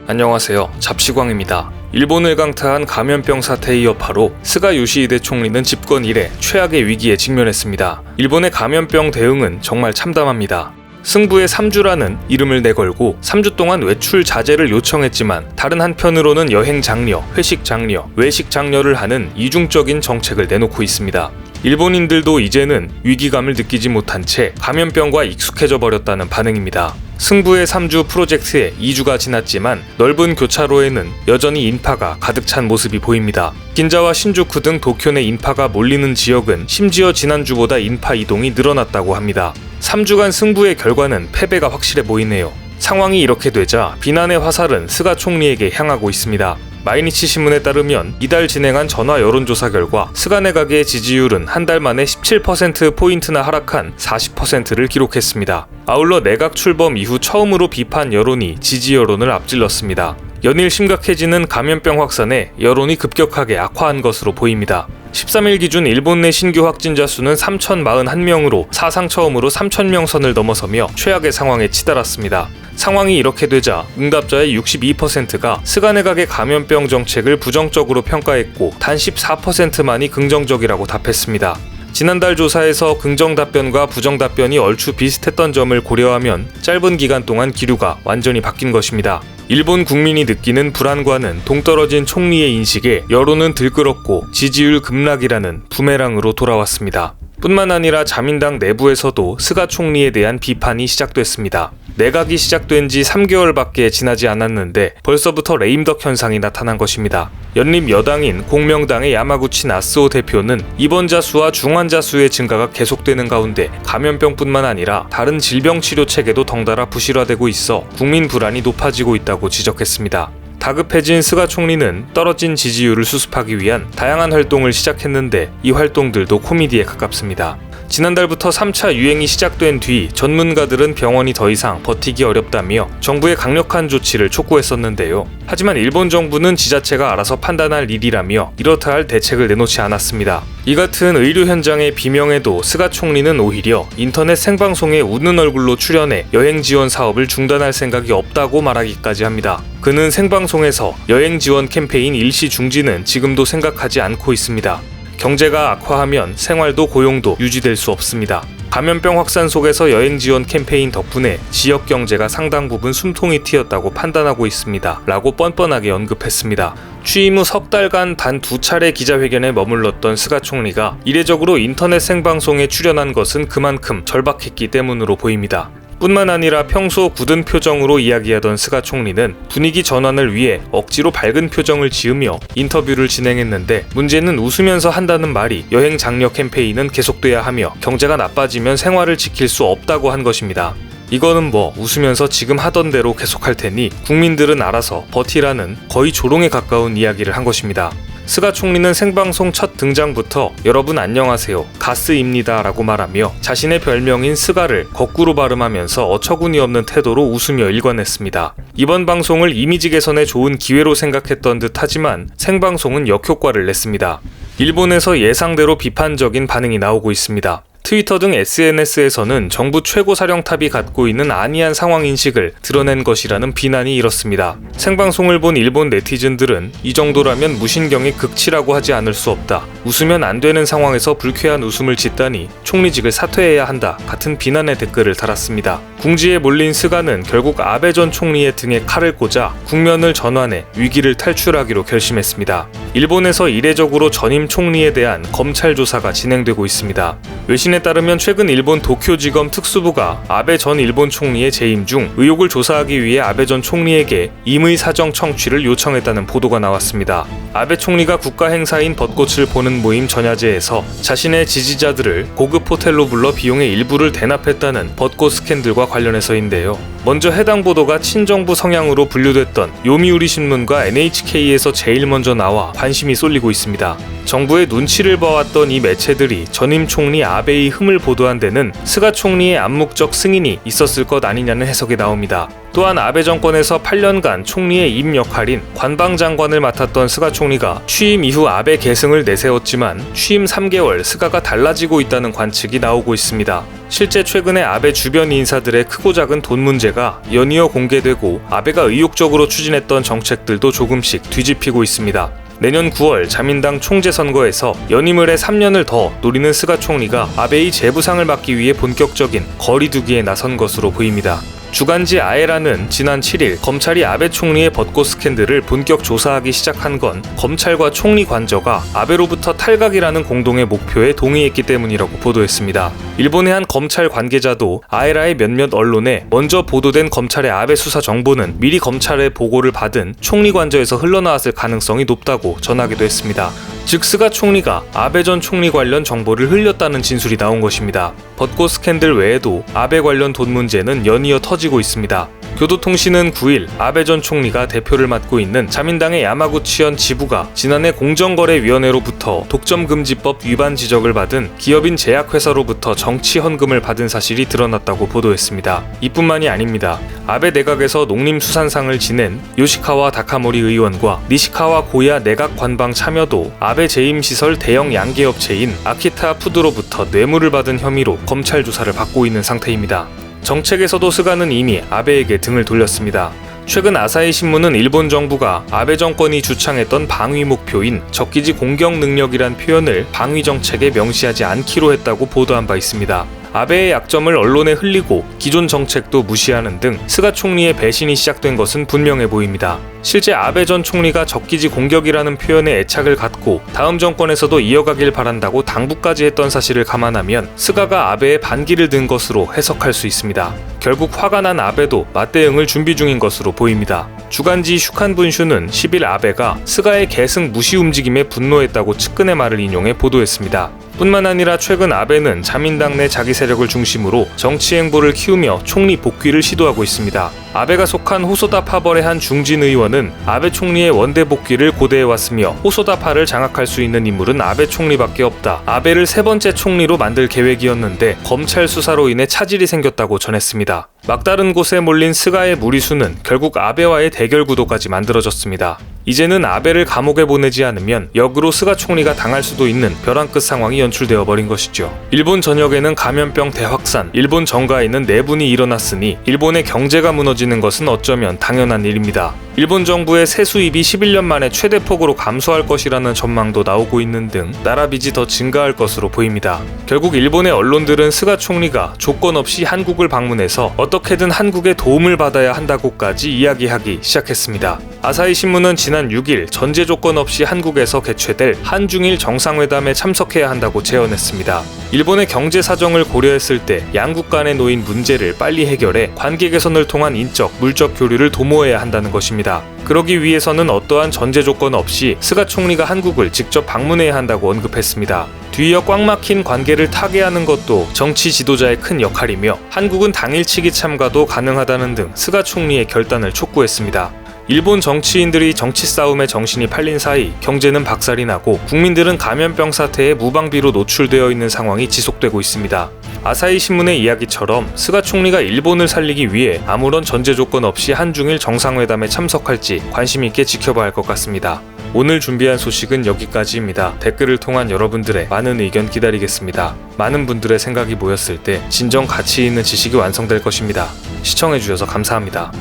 안녕하세요. 잡시광입니다. 일본을 강타한 감염병 사태의 여파로 스가 요시히데 총리는 집권 이래 최악의 위기에 직면했습니다. 일본의 감염병 대응은 정말 참담합니다. 승부의 3주라는 이름을 내걸고 3주 동안 외출 자제를 요청했지만 다른 한편으로는 여행 장려, 회식 장려, 외식 장려를 하는 이중적인 정책을 내놓고 있습니다. 일본인들도 이제는 위기감을 느끼지 못한 채 감염병과 익숙해져 버렸다는 반응입니다. 승부의 3주 프로젝트에 2주가 지났지만 넓은 교차로에는 여전히 인파가 가득 찬 모습이 보입니다. 긴자와 신주쿠 등 도쿄 내 인파가 몰리는 지역은 심지어 지난주보다 인파 이동이 늘어났다고 합니다. 3주간 승부의 결과는 패배가 확실해 보이네요. 상황이 이렇게 되자 비난의 화살은 스가 총리에게 향하고 있습니다. 마이니치 신문에 따르면 이달 진행한 전화 여론조사 결과 스가 내각의 지지율은 한 달 만에 17%포인트나 하락한 40%를 기록했습니다. 아울러 내각 출범 이후 처음으로 비판 여론이 지지 여론을 앞질렀습니다. 연일 심각해지는 감염병 확산에 여론이 급격하게 악화한 것으로 보입니다. 13일 기준 일본 내 신규 확진자 수는 3,041명으로 사상 처음으로 3,000명 선을 넘어서며 최악의 상황에 치달았습니다. 상황이 이렇게 되자 응답자의 62%가 스가 내각의 감염병 정책을 부정적으로 평가했고 단 14%만이 긍정적이라고 답했습니다. 지난달 조사에서 긍정 답변과 부정 답변이 얼추 비슷했던 점을 고려하면 짧은 기간 동안 기류가 완전히 바뀐 것입니다. 일본 국민이 느끼는 불안과는 동떨어진 총리의 인식에 여론은 들끓었고 지지율 급락이라는 부메랑으로 돌아왔습니다. 뿐만 아니라 자민당 내부에서도 스가 총리에 대한 비판이 시작됐습니다. 내각이 시작된 지 3개월밖에 지나지 않았는데 벌써부터 레임덕 현상이 나타난 것입니다. 연립 여당인 공명당의 야마구치 나스오 대표는 입원자 수와 중환자 수의 증가가 계속되는 가운데 감염병뿐만 아니라 다른 질병 치료 체계도 덩달아 부실화되고 있어 국민 불안이 높아지고 있다고 지적했습니다. 다급해진 스가 총리는 떨어진 지지율을 수습하기 위한 다양한 활동을 시작했는데 이 활동들도 코미디에 가깝습니다. 지난달부터 3차 유행이 시작된 뒤 전문가들은 병원이 더 이상 버티기 어렵다며 정부의 강력한 조치를 촉구했었는데요. 하지만 일본 정부는 지자체가 알아서 판단할 일이라며 이렇다 할 대책을 내놓지 않았습니다. 이 같은 의료 현장의 비명에도 스가 총리는 오히려 인터넷 생방송에 웃는 얼굴로 출연해 여행 지원 사업을 중단할 생각이 없다고 말하기까지 합니다. 그는 생방송에서 여행 지원 캠페인 일시 중지는 지금도 생각하지 않고 있습니다. 경제가 악화하면 생활도 고용도 유지될 수 없습니다. 감염병 확산 속에서 여행 지원 캠페인 덕분에 지역 경제가 상당 부분 숨통이 트였다고 판단하고 있습니다. 라고 뻔뻔하게 언급했습니다. 취임 후 석 달간 단 2차례 기자회견에 머물렀던 스가 총리가 이례적으로 인터넷 생방송에 출연한 것은 그만큼 절박했기 때문으로 보입니다. 뿐만 아니라 평소 굳은 표정으로 이야기하던 스가 총리는 분위기 전환을 위해 억지로 밝은 표정을 지으며 인터뷰를 진행했는데 문제는 웃으면서 한다는 말이 여행 장려 캠페인은 계속돼야 하며 경제가 나빠지면 생활을 지킬 수 없다고 한 것입니다. 이거는 웃으면서 지금 하던 대로 계속할 테니 국민들은 알아서 버티라는 거의 조롱에 가까운 이야기를 한 것입니다. 스가 총리는 생방송 첫 등장부터 여러분 안녕하세요 가스입니다 라고 말하며 자신의 별명인 스가를 거꾸로 발음하면서 어처구니 없는 태도로 웃으며 일관했습니다. 이번 방송을 이미지 개선에 좋은 기회로 생각했던 듯 하지만 생방송은 역효과를 냈습니다. 일본에서 예상대로 비판적인 반응이 나오고 있습니다. 트위터 등 SNS에서는 정부 최고 사령탑이 갖고 있는 안이한 상황인식을 드러낸 것이라는 비난이 일었습니다. 생방송을 본 일본 네티즌들은 이 정도라면 무신경의 극치라고 하지 않을 수 없다. 웃으면 안 되는 상황에서 불쾌한 웃음을 짓다니 총리직을 사퇴해야 한다. 같은 비난의 댓글을 달았습니다. 궁지에 몰린 스가는 결국 아베 전 총리의 등에 칼을 꽂아 국면을 전환해 위기를 탈출하기로 결심했습니다. 일본에서 이례적으로 전임 총리에 대한 검찰 조사가 진행되고 있습니다. 외신에 따르면 최근 일본 도쿄지검 특수부가 아베 전 일본 총리의 재임 중 의혹을 조사하기 위해 아베 전 총리에게 임의 사정 청취를 요청했다는 보도가 나왔습니다. 아베 총리가 국가 행사인 벚꽃을 보는 모임 전야제에서 자신의 지지자들을 고급 호텔로 불러 비용의 일부를 대납했다는 벚꽃 스캔들과 관련해서인데요. 먼저 해당 보도가 친정부 성향으로 분류됐던 요미우리 신문과 NHK에서 제일 먼저 나와 관심이 쏠리고 있습니다. 정부의 눈치를 봐왔던 이 매체들이 전임 총리 아베의 흠을 보도한 데는 스가 총리의 암묵적 승인이 있었을 것 아니냐는 해석이 나옵니다. 또한 아베 정권에서 8년간 총리의 임 역할인 관방장관을 맡았던 스가 총리가 취임 이후 아베 계승을 내세웠지만 취임 3개월 스가가 달라지고 있다는 관측이 나오고 있습니다. 실제 최근에 아베 주변 인사들의 크고 작은 돈 문제가 연이어 공개되고 아베가 의욕적으로 추진했던 정책들도 조금씩 뒤집히고 있습니다. 내년 9월 자민당 총재 선거에서 연임을 해 3년을 더 노리는 스가 총리가 아베의 재부상을 막기 위해 본격적인 거리두기에 나선 것으로 보입니다. 주간지 아에라는 지난 7일 검찰이 아베 총리의 벚꽃 스캔들을 본격 조사하기 시작한 건 검찰과 총리 관저가 아베로부터 탈각이라는 공동의 목표에 동의했기 때문이라고 보도했습니다. 일본의 한 검찰 관계자도 아에라의 몇몇 언론에 먼저 보도된 검찰의 아베 수사 정보는 미리 검찰의 보고를 받은 총리 관저에서 흘러나왔을 가능성이 높다고 전하기도 했습니다. 즉 스가 총리가 아베 전 총리 관련 정보를 흘렸다는 진술이 나온 것입니다. 벚꽃 스캔들 외에도 아베 관련 돈 문제는 연이어 터지고 있습니다. 교도통신은 9일 아베 전 총리가 대표를 맡고 있는 자민당의 야마구치현 지부가 지난해 공정거래위원회로부터 독점금지법 위반 지적을 받은 기업인 제약회사로부터 정치 헌금을 받은 사실이 드러났다고 보도했습니다. 이뿐만이 아닙니다. 아베 내각에서 농림수산상을 지낸 요시카와 다카모리 의원과 니시카와 고야 내각 관방 참여도 아베 재임시설 대형 양계업체인 아키타 푸드로부터 뇌물을 받은 혐의로 검찰 조사를 받고 있는 상태입니다. 정책에서도 스가는 이미 아베에게 등을 돌렸습니다. 최근 아사히 신문은 일본 정부가 아베 정권이 주창했던 방위 목표인 적기지 공격 능력이란 표현을 방위 정책에 명시하지 않기로 했다고 보도한 바 있습니다. 아베의 약점을 언론에 흘리고 기존 정책도 무시하는 등 스가 총리의 배신이 시작된 것은 분명해 보입니다. 실제 아베 전 총리가 적기지 공격이라는 표현에 애착을 갖고 다음 정권에서도 이어가길 바란다고 당부까지 했던 사실을 감안하면 스가가 아베의 반기를 든 것으로 해석할 수 있습니다. 결국 화가 난 아베도 맞대응을 준비 중인 것으로 보입니다. 주간지 슈칸분슈는 10일 아베가 스가의 계승 무시 움직임에 분노했다고 측근의 말을 인용해 보도했습니다. 뿐만 아니라 최근 아베는 자민당 내 자기 세력을 중심으로 정치 행보를 키우며 총리 복귀를 시도하고 있습니다. 아베가 속한 호소다 파벌의 한 중진 의원은 아베 총리의 원대 복귀를 고대해왔으며 호소다 파를 장악할 수 있는 인물은 아베 총리밖에 없다. 아베를 세 번째 총리로 만들 계획이었는데 검찰 수사로 인해 차질이 생겼다고 전했습니다. 막다른 곳에 몰린 스가의 무리수는 결국 아베와의 대결 구도까지 만들어졌습니다. 이제는 아베를 감옥에 보내지 않으면 역으로 스가 총리가 당할 수도 있는 벼랑 끝 상황이 연출되어 버린 것이죠. 일본 전역에는 감염병 대확산, 일본 정가에는 내분이 일어났으니 일본의 경제가 무너지는 것은 어쩌면 당연한 일입니다. 일본 정부의 세수입이 11년 만에 최대폭으로 감소할 것이라는 전망도 나오고 있는 등 나라 빚이 더 증가할 것으로 보입니다. 결국 일본의 언론들은 스가 총리가 조건 없이 한국을 방문해서 어떻게든 한국의 도움을 받아야 한다고까지 이야기하기 시작했습니다. 아사히 신문은 지난 6일 전제 조건 없이 한국에서 개최될 한중일 정상회담에 참석해야 한다고 제언했습니다. 일본의 경제 사정을 고려했을 때 양국 간에 놓인 문제를 빨리 해결해 관계 개선을 통한 인적, 물적 교류를 도모해야 한다는 것입니다. 그러기 위해서는 어떠한 전제 조건 없이 스가 총리가 한국을 직접 방문해야 한다고 언급했습니다. 뒤이어 꽉 막힌 관계를 타개하는 것도 정치 지도자의 큰 역할이며 한국은 당일치기 참가도 가능하다는 등 스가 총리의 결단을 촉구했습니다. 일본 정치인들이 정치 싸움에 정신이 팔린 사이 경제는 박살이 나고 국민들은 감염병 사태에 무방비로 노출되어 있는 상황이 지속되고 있습니다. 아사히 신문의 이야기처럼 스가 총리가 일본을 살리기 위해 아무런 전제 조건 없이 한중일 정상회담에 참석할지 관심 있게 지켜봐야 할 것 같습니다. 오늘 준비한 소식은 여기까지입니다. 댓글을 통한 여러분들의 많은 의견 기다리겠습니다. 많은 분들의 생각이 모였을 때 진정 가치 있는 지식이 완성될 것입니다. 시청해주셔서 감사합니다.